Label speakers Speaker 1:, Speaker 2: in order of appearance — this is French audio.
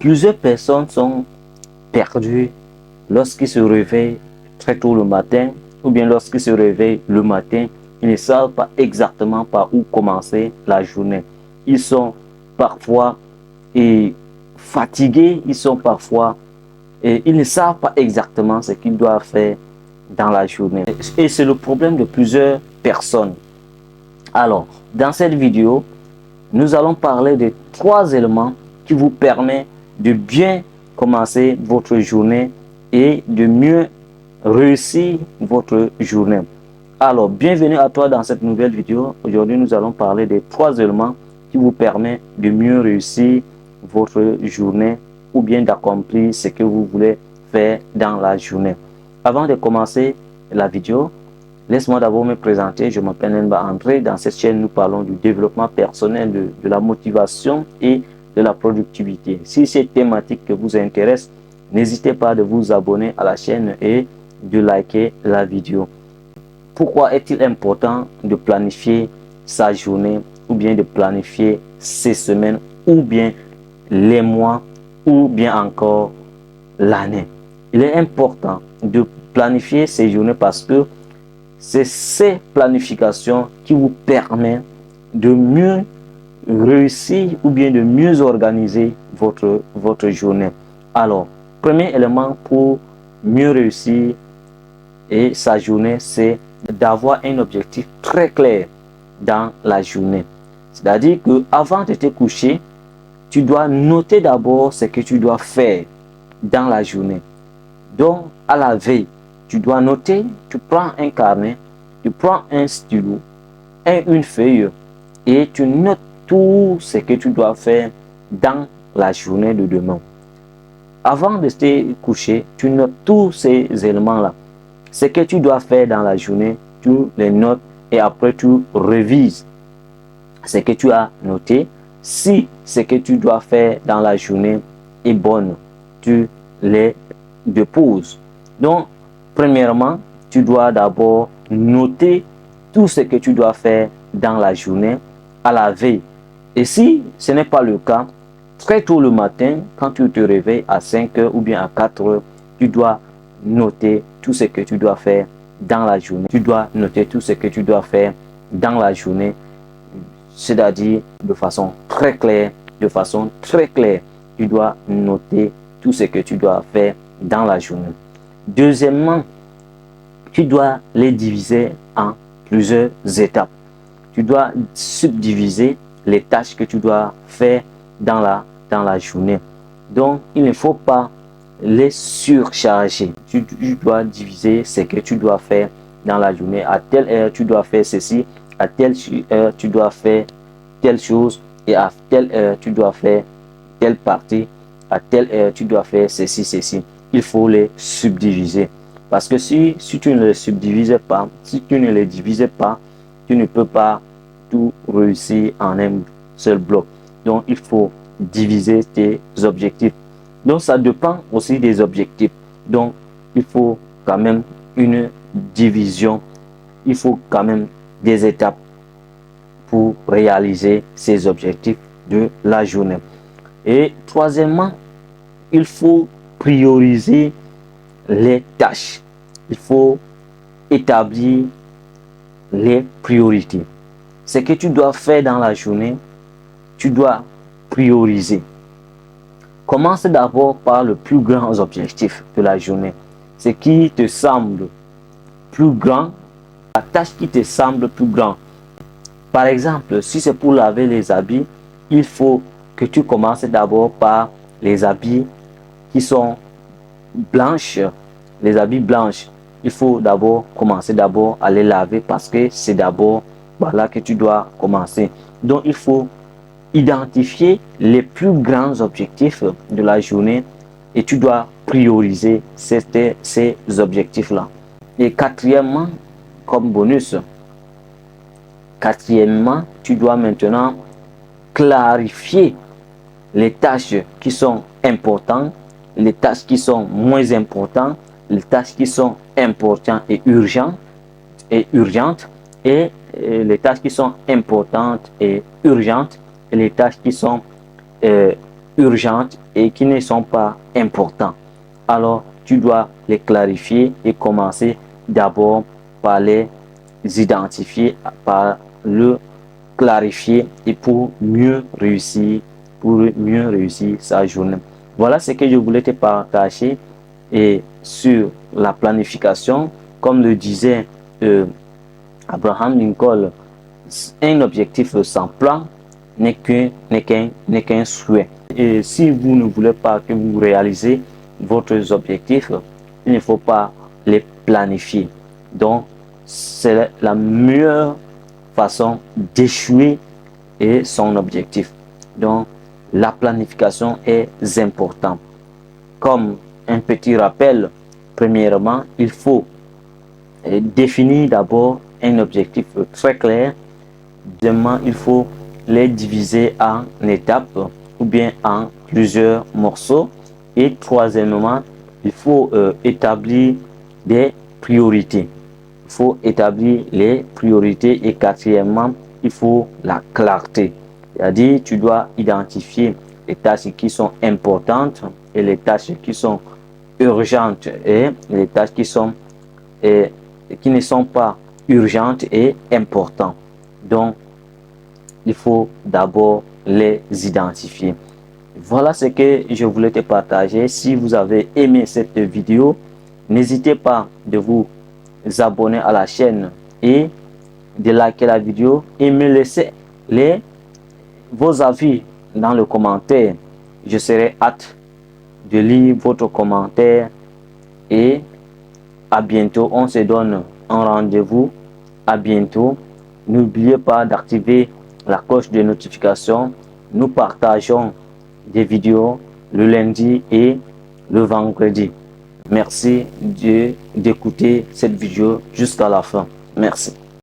Speaker 1: Plusieurs personnes sont perdues lorsqu'ils se réveillent très tôt le matin ou bien lorsqu'ils se réveillent le matin, ils ne savent pas exactement par où commencer la journée. Ils sont parfois fatigués, ils sont parfois ils ne savent pas exactement ce qu'ils doivent faire dans la journée. Et c'est le problème de plusieurs personnes. Alors, dans cette vidéo, nous allons parler de 3 éléments qui vous permettent de bien commencer votre journée et de mieux réussir votre journée. Alors, bienvenue à toi dans cette nouvelle vidéo. Aujourd'hui, nous allons parler des 3 éléments qui vous permettent de mieux réussir votre journée ou bien d'accomplir ce que vous voulez faire dans la journée. Avant de commencer la vidéo, laisse-moi d'abord me présenter. Je m'appelle Nba André. Dans cette chaîne, nous parlons du développement personnel, de la motivation et de la productivité. Si cette thématique vous intéresse, n'hésitez pas de vous abonner à la chaîne et de liker la vidéo. Pourquoi est-il important de planifier sa journée ou bien de planifier ses semaines ou bien les mois ou bien encore l'année? Il est important de planifier ses journées parce que c'est ces planifications qui vous permettent de mieux réussir ou bien de mieux organiser votre journée. Alors, premier élément pour mieux réussir et sa journée, c'est d'avoir un objectif très clair dans la journée. C'est-à-dire que avant de te coucher, tu dois noter d'abord ce que tu dois faire dans la journée. Donc, à la veille, tu dois noter, tu prends un carnet, tu prends un stylo, une feuille et tu notes tout ce que tu dois faire dans la journée de demain. Avant de te coucher, tu notes tous ces éléments-là. Ce que tu dois faire dans la journée, tu les notes et après tu révises ce que tu as noté. Si ce que tu dois faire dans la journée est bon, tu les déposes. Donc, premièrement, tu dois d'abord noter tout ce que tu dois faire dans la journée à la veille. Et si ce n'est pas le cas, très tôt le matin, quand tu te réveilles à 5 heures ou bien à 4 heures, tu dois noter tout ce que tu dois faire dans la journée. Tu dois noter tout ce que tu dois faire dans la journée, c'est-à-dire de façon très claire, tu dois noter tout ce que tu dois faire dans la journée. Deuxièmement, tu dois les diviser en plusieurs étapes. Tu dois subdiviser les tâches que tu dois faire dans la journée. Donc, il ne faut pas les surcharger. Tu dois diviser ce que tu dois faire dans la journée. À telle heure, tu dois faire ceci. À telle heure, tu dois faire telle chose. Et à telle heure, tu dois faire telle partie. À telle heure, tu dois faire ceci. Il faut les subdiviser. Parce que si tu ne les subdivises pas, si tu ne les divises pas, tu ne peux pas tout réussir en un seul bloc. Donc, il faut diviser tes objectifs. Donc, ça dépend aussi des objectifs. Donc, il faut quand même une division. Il faut quand même des étapes pour réaliser ces objectifs de la journée. Et troisièmement, il faut prioriser les tâches. Il faut établir les priorités. Ce que tu dois faire dans la journée, tu dois prioriser. Commence d'abord par le plus grand objectif de la journée. Ce qui te semble plus grand, la tâche qui te semble plus grande. Par exemple, si c'est pour laver les habits, il faut que tu commences d'abord par les habits qui sont blanches. Les habits blanches, il faut d'abord commencer à les laver parce que c'est d'abord là que tu dois commencer. Donc, il faut identifier les plus grands objectifs de la journée et tu dois prioriser ces objectifs-là. Et quatrièmement, comme bonus, tu dois maintenant clarifier les tâches qui sont importantes, les tâches qui sont moins importantes, les tâches qui sont importantes et urgentes, et les tâches qui sont importantes et urgentes, et les tâches qui sont urgentes et qui ne sont pas importantes. Alors, tu dois les clarifier et commencer d'abord par les identifier, par le clarifier et pour mieux réussir sa journée. Voilà ce que je voulais te partager et sur la planification. Comme le disait Abraham Lincoln, un objectif sans plan n'est qu'un souhait. Et si vous ne voulez pas que vous réalisez votre objectif, il ne faut pas les planifier. Donc, c'est la meilleure façon d'échouer et son objectif. Donc, la planification est importante. Comme un petit rappel, premièrement, il faut définir d'abord un objectif très clair. Deuxièmement, il faut les diviser en étapes ou bien en plusieurs morceaux. Et troisièmement, il faut établir des priorités. Il faut établir les priorités. Et quatrièmement, il faut la clarté. C'est-à-dire, tu dois identifier les tâches qui sont importantes et les tâches qui sont urgentes et les tâches qui ne sont pas urgentes et importantes. Donc, il faut d'abord les identifier. Voilà ce que je voulais te partager. Si vous avez aimé cette vidéo, n'hésitez pas de vous abonner à la chaîne et de liker la vidéo et me laisser vos avis dans le commentaire. Je serai hâte de lire votre commentaire et à bientôt. On se donne un rendez-vous. À bientôt. N'oubliez pas d'activer la cloche de notification. Nous partageons des vidéos le lundi et le vendredi. Merci d'écouter cette vidéo jusqu'à la fin. Merci.